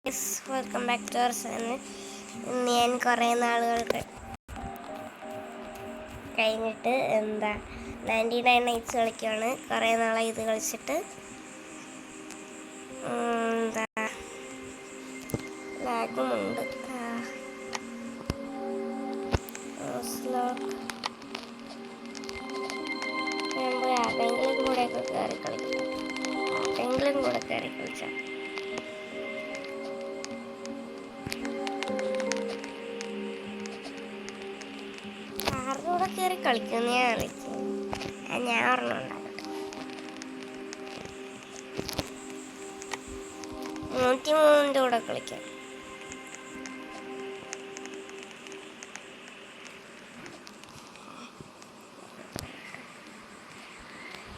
Welcome back to our channel. ഇന്ന് ഞാൻ കുറേ നാളുകൾക്ക് കഴിഞ്ഞിട്ട് 99 നൈറ്റ്സ് കളിക്കുകയാണ്. കുറേ നാളായി ഇത് കളിച്ചിട്ട്. ലാഗുമുണ്ട്. ഞാൻ പോയി ആരെങ്കിലും കൂടെയൊക്കെ കയറി കളിക്കാം. ആരെങ്കിലും കൂടെ കയറി കളിച്ചാൽ ആരുടെ കയറി കളിക്കുന്ന ഞാൻ കളിക്കും. ഞാൻ ഒരെണ്ണം ഉണ്ടാകട്ടെ. 103 കൂടെ കളിക്കാം.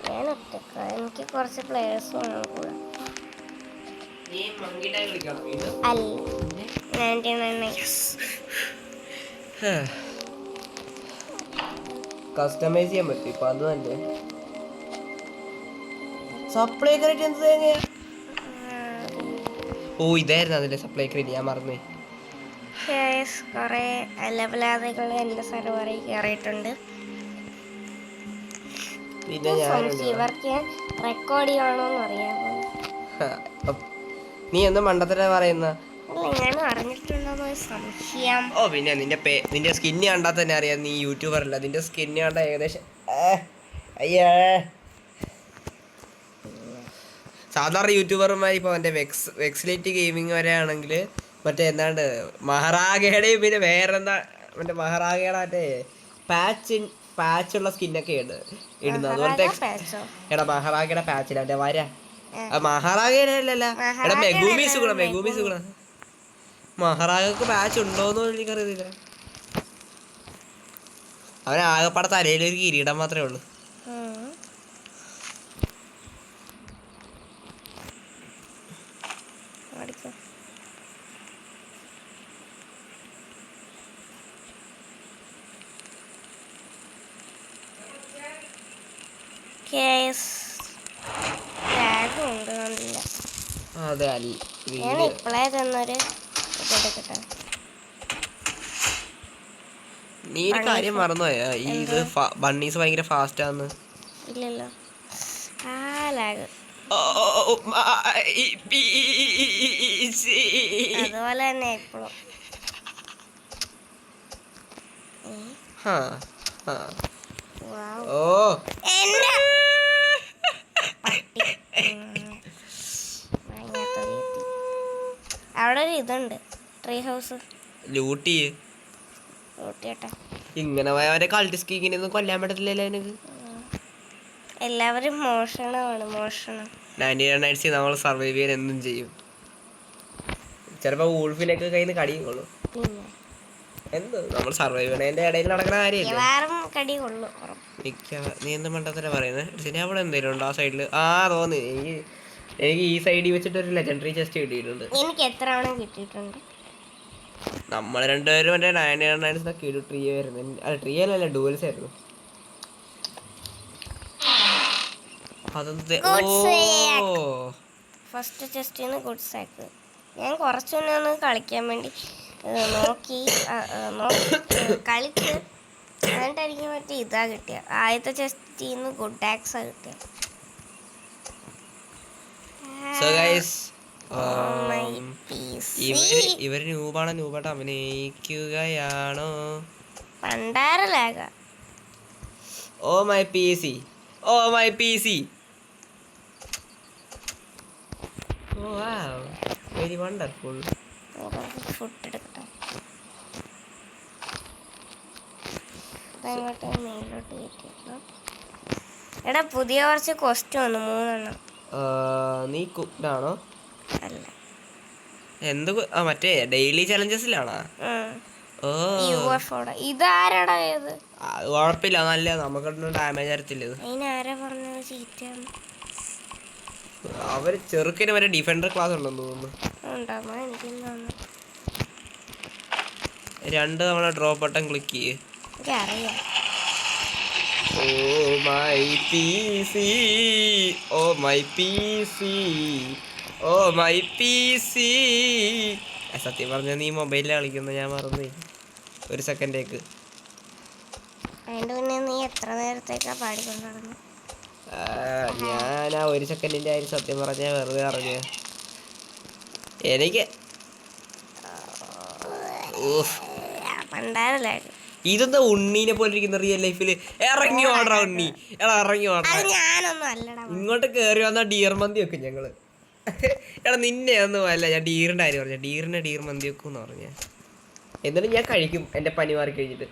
ഞാൻ ഒറ്റക്ക. എനിക്ക് കുറച്ച് പ്ലേയേഴ്സ് വേണം കൂടെ. അല്ല 99 നൈറ്റ്സ് കസ്റ്റമൈസ് ചെയ്യാൻ പറ്റും. ഇപ്പൊ അത് തന്നെ സപ്ലൈ ക്രെഡിറ്റ് എന്ത് തേങ്ങ. ഓ ഇതായിരുന്നു അതിന്റെ സപ്ലൈ ക്രെഡിറ്റ്, ഞാൻ മറന്നു. കുറെ ലെവലാതകൾ എൻ്റെ സർവറിൽ കയറിയിട്ടുണ്ട്. പിന്നെ ഇവർക്ക് റെക്കോർഡ് ചെയ്യണോന്ന് അറിയാമോ? നീ എന്ത് മണ്ടത്തര പറയുന്ന? ഞാൻ അറിഞ്ഞിട്ടുണ്ടോ സംശയം. ഓ പിന്നെ നിന്റെ സ്കിന്ന് കണ്ടാൽ തന്നെ അറിയാം നീ യൂട്യൂബർ അല്ല. നിന്റെ സ്കിന്ന് കണ്ട ഏകദേശം അയ്യേ സാധാരണ യൂട്യൂബർമാർ ഇപ്പോൾ എൻ്റെ വെക്സിലേറ്റ് ഗെയിമിങ് വരെ ആണെങ്കിൽ മറ്റേ എന്താണ്ട് മഹാരാഗയുടെയും പിന്നെ വേറെന്താ മറ്റേ മഹാരാഗയുടെ മറ്റേ പാച്ചുള്ള സ്കിന്നൊക്കെ ഇടുന്നത്. അതുപോലത്തെ എടാ മഹാരാഗയുടെ പാച്ചില്ല മറ്റേ വര മഹാരാഗയുടെ അല്ലല്ല എടാ മെഗൂമീസ് കൂടെ മഹാരാഗക്ക് പാച്ച് ഉണ്ടോന്ന് എനിക്കറിയത്തില്ല. അവൻ ആകെപ്പാടെ തലയിലൊരു കിരീടം മാത്രമേ ഉള്ളൂ. അതെ ഞാൻ ഇപ്പോഴേ തന്നൊരു ഇതെടുക്കട്ടെ. നീ ഒരു കാര്യം മറന്നുപോയാ ഈ ഇത് ബണ്ണീസ് ഭയങ്കര ഫാസ്റ്റ് ആന്ന്. ഇല്ലല്ലോ. ലാഗ് അതുപോലെ തന്നെ ഇപ്പോഴും. ഓ അവിടെ ഒരു ഇതുണ്ട്, ട്രീ ഹൗസ്. ലൂട്ടി ലൂട്ടിയട്ടെ. ഇങ്ങനെ പോയവരെ കളിസ്കിങ്ങിനൊന്നും കൊല്ലാൻ പറ്റത്തില്ലല്ലോ എനിക്ക്. എല്ലാവരും മോഷണമാണ്. 99 നൈറ്റ്സ് നമ്മൾ സർവൈവ് ചെയ്യാൻ എന്തും ചെയ്യും. ചിലപ്പോ വൂൾഫിലേക്ക് കയ്യിൽ നിന്ന് കടിയും കൊള്ളും. എന്ത് നമ്മൾ സർവൈവ് ചെയ്യണതിന്റെ ഇടയിൽ നടക്കുന്ന കാര്യമില്ല. നീ എന്ത് മണ്ടത്തരാ പറയുന്നത്? പിന്നെ അവിടെ എന്തെങ്കിലും ഉണ്ടോ ആ സൈഡിൽ? തോന്നി എനിക്ക് ഈ സൈഡിൽ വെച്ചിട്ട് ഒരു ലെജൻഡറി ചെസ്റ്റ് കിട്ടിയിട്ടുണ്ട്. എനിക്ക് എത്ര തവണ കിട്ടിയിട്ടുണ്ട്? നമ്മൾ രണ്ടുപേരും മറ്റേ 99 നൈറ്റ്സ് ട്രീ ആയിരുന്നു. അല്ല ട്രീ അല്ലല്ല ഡുവൽസ് ആയിരുന്നു. ഫസ്റ്റ് ചെസ്റ്റിന്ന് ഗുഡ് സാക്ക്. ഞാൻ കുറച്ചു മുന്നേ ഒന്ന് കളിക്കാൻ വേണ്ടി നോക്കി കളിച്ച് എന്നിട്ടായിരിക്കും മറ്റേ ഇതാ കിട്ടിയ. ആദ്യത്തെ ചെസ്റ്റിന്ന് ഗുഡ് ആക്സാ കിട്ടിയ. ഇവര് നൂബായിട്ട് അഭിനയിക്കുകയാണോ? പണ്ടാര ലാഗ. Oh my PC. Oh wow, very wonderful. Food എടുക്കട്ടെ. എടാ പുതിയ കുറച്ച് കോസ്റ്റ്യൂം വന്നു 3 എണ്ണം. നീ കുക്ക്ഡാണോ? അല്ല എന്ത് മറ്റേ ഡെയിലി ചലഞ്ചസിലാണോ? ഇതാരടാ? ഏത് കുഴപ്പമില്ല, നല്ല നമുക്കൊന്നും ഡാമേജ് വരത്തില്ല. അതിനാരാ പറഞ്ഞത് ചീറ്റാണ്? അവര് ചെറുക്കിന് വരെ ഡിഫൻഡർ ക്ലാസ് ഉണ്ടെന്ന് തോന്നുന്നു. 2 തവണ ഡ്രോപ്പ് ബട്ടൺ ക്ലിക്ക് ചെയ്യേ. Oh my PC. Oh my PC. സത്യം പറഞ്ഞാൽ നീ മൊബൈലിൽ കളിക്കുന്ന ഞാൻ മറന്നു ഒരു സെക്കൻഡേക്ക്. അതിന്റെ പിന്നെ നീ എത്ര നേരത്തേക്കാ പാടിക്കൊണ്ട് നടന്നു? ഞാൻ ആ ഒരു സെക്കൻഡിന്റെ ആയി സത്യം പറഞ്ഞാൽ വെറുതെ അറിഞ്ഞ എനിക്ക് പണ്ടാരല്ലേ ഇതെന്താ ഉണ്ണീനെ പോലെ ഇരിക്കുന്ന റിയൽ ലൈഫില്. ഇറങ്ങി ഓടാ ഉണ്ണി, എടാ ഇറങ്ങി ഓടാ. ഞാനൊന്നും അല്ലടാ. ഇങ്ങോട്ട് കേറി വന്നാ ഡീർ മന്തി വെക്കും ഞങ്ങള്. എടാ നിന്നെ ഒന്നും അല്ല, ഞാൻ ഡീറിന്റെ കാര്യം പറഞ്ഞ. ഡീർ മന്തി വെക്കും എന്ന് പറഞ്ഞ. എന്നിട്ട് ഞാൻ കഴിക്കും എന്റെ പനി മാറി കഴിഞ്ഞിട്ട്.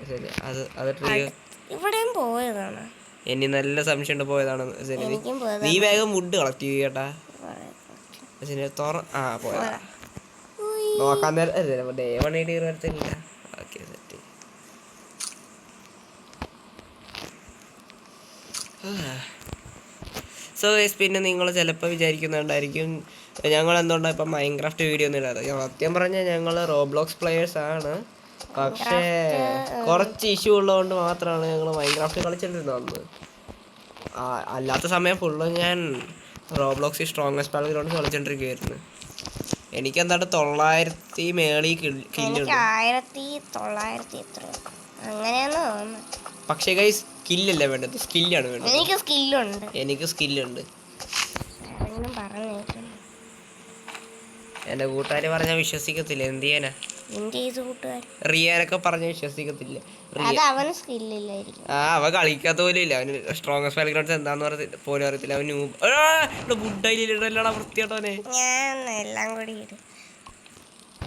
ശരി, അത് ഇവിടെയും പോയതാണ്. ഇനി നല്ല സംശയം ഉണ്ട് പോയതാണ്. നീ വേഗം വുഡ് കളക്ട് ചെയ്യട്ടാ. പോയതാ നോക്കാൻ നേരം ഡേ1 ഡീർ വരത്തില്ല. Okay set. സോ പിന്നെ നിങ്ങൾ ചിലപ്പോൾ വിചാരിക്കുന്നുണ്ടായിരിക്കും ഞങ്ങൾ എന്തുകൊണ്ടാണ് ഇപ്പം മൈൻക്രാഫ്റ്റ് വീഡിയോ ഒന്നും ഇടാതെ. സത്യം പറഞ്ഞാൽ ഞങ്ങൾ റോബ്ലോക്സ് പ്ലേയേഴ്സ് ആണ്, പക്ഷേ കുറച്ച് ഇഷ്യൂ ഉള്ളതുകൊണ്ട് മാത്രമാണ് ഞങ്ങൾ മൈൻക്രാഫ്റ്റ് കളിച്ചിട്ടിരുന്നത് അന്ന്. അല്ലാത്ത സമയം ഫുള്ള് ഞാൻ റോബ്ലോക്സ് സ്ട്രോങ്ങസ്റ്റ് ബാൽഗ്രൗണ്ട് കളിച്ചോണ്ടിരിക്കുകയായിരുന്നു. എനിക്കെന്താണ്ട് 900 മേളിൽ കില്ലുണ്ട്. പക്ഷേ ഗൈസ് സ്കില്ലല്ല വേണ്ടത്, സ്കില്ലാണ് വേണ്ടത്. എനിക്ക് സ്കില്ലുണ്ട്. എന്റെ കൂട്ടുകാര് പറഞ്ഞാൽ വിശ്വസിക്കത്തില്ല, എന്ത് ചെയ്യാനാ. റിയാനൊക്കെ പറഞ്ഞ വിശ്വസിക്കത്തില്ല. അവൻ കളിക്കാത്ത പോലും ഇല്ല. അവന് സ്ട്രോങ്ങസ്റ്റ് ബാൽഗ്രൗണ്ട്സ് എന്താന്ന് പോലും അറിയത്തില്ല. അവൻ വുഡായില്ലടാ വൃത്തിയായിട്ടവനെ.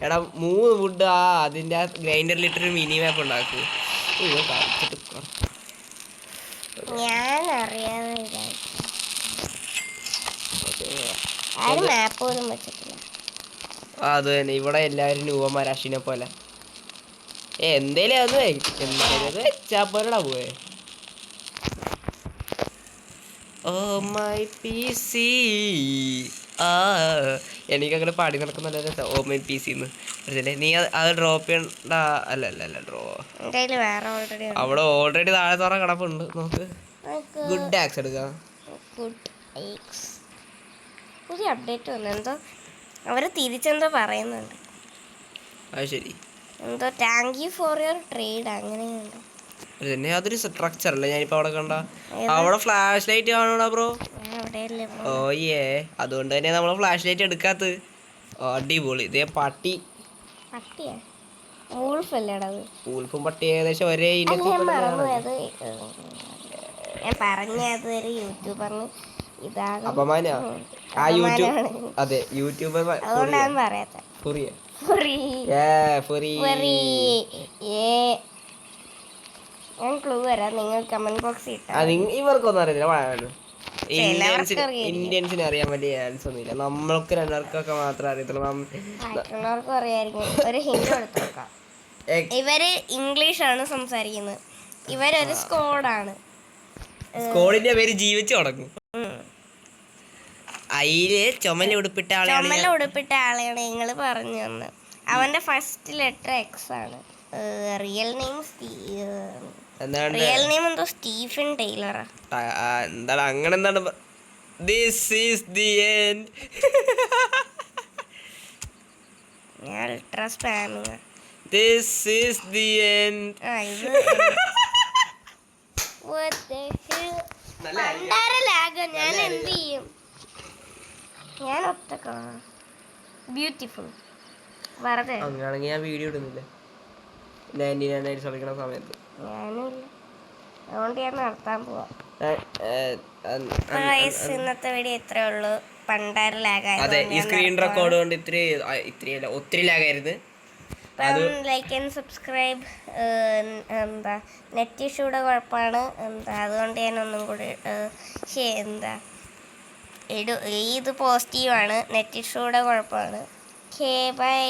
എടാ 3 വുഡ് അതിന്റെ ഗ്രൈൻഡറിലിട്ടൊരു മിനി മാപ്പ് ഉണ്ടാക്കും. അത് തന്നെ, ഇവിടെ എല്ലാവരും ന്യൂവന്മാർ അശ്വിനെ പോലെ. എന്തേലും അത് വെച്ചാ പോരടാ പോയെ. Oh my PC. എനിക്കങ്ങനെ പാടി നടക്കുന്ന ഓ മൈ PC നീ അത് ഡ്രോപ്പ് ചെയ്യണ്ട. അല്ല ഡ്രോ അവിടെ ഓൾറെഡി താഴെ തുറ കിടപ്പുണ്ട്. നോക്ക്, ഗുഡ് ആക്സ് എടുക്കാം. പുതിയ അപ്ഡേറ്റ് വന്നു, എന്തോ അവര് തിരിച്ചെന്തോ പറയുന്നുണ്ട്. അത് ശരി, എന്തോ thank you for your trade അങ്ങനെയുണ്ടോ. അതൊരു സ്ട്രക്ചർ അല്ലേ ഞാനിപ്പോ അവിടെ കണ്ട. അവിടെ ഫ്ലാഷ് ലൈറ്റ് കാണൂടാ ബ്രോ. ഓ അതുകൊണ്ട് തന്നെ നമ്മള് ഫ്ലാഷ് ലൈറ്റ് എടുക്കാത്തത്. അടിപൊളി. ഇതേ പട്ടി ഊൾഫും പട്ടി ഏകദേശം ഒരേ ഇനത്തിൽ. അപമാന ആ യൂട്യൂബ്, അതെ യൂട്യൂബർ. ഇവർക്കൊന്നും അറിയില്ല. ഇന്ത്യൻസിന് അറിയാൻ വലിയ ചാൻസ് ഒന്നുമില്ല. നമ്മൾക്ക് രണ്ടുപേർക്കൊക്കെ മാത്രമേ അറിയത്തുള്ളൂ. ഇവര് ഇംഗ്ലീഷാണ് സംസാരിക്കുന്നത്. ഇവരൊരു സ്ക്വാഡാണ്. സ്ക്വാഡിന്റെ പേര് ജീവിച്ചു തുടങ്ങും. അതില് ചുമല ഉടുപ്പിട്ട ആളെയാണ് നിങ്ങൾ പറഞ്ഞു തന്നത്. അവന്റെ ഫസ്റ്റ് ലെറ്റർ എക്സ് ആണ്. റിയൽ നെയിം എന്തോ സ്റ്റീഫൻ ടൈലറാ. എന്താണ് അങ്ങനെ എന്താണ്. This is the end. ഞാൻ ultra spamming. This is the end. ഞാൻ എന്ത് ചെയ്യും? ഞാൻ ഒറ്റക്കാണ്. ബ്യൂട്ടിഫുൾ. വെറുതെ അങ്ങനെയാണെങ്കിൽ ഞാൻ വീഡിയോ ഇടുന്നില്ല 99 കളിക്കണ സമയത്ത്. ഞാനില്ല, അതുകൊണ്ട് ഞാൻ നടത്താൻ പോവാ. ഇന്നത്തെ വീഡിയോ ഇത്രേ ഉള്ളൂ. പണ്ടാറ് ലാഗായത്. ഈ സ്ക്രീൻ റെക്കോർഡ് കൊണ്ട് ഇത്രയല്ല ഒത്തിരി ലാഗായിരുന്നു. Like and subscribe. എന്താ നെറ്റ് ഇഷ്യൂടെ കുഴപ്പമാണ്. അതുകൊണ്ട് ഞാൻ ഒന്നും കൂടി ഇത് പോസിറ്റീവാണ്. നെറ്റ് ഇഷ്യൂടെ കുഴപ്പമാണ്. Okay bye.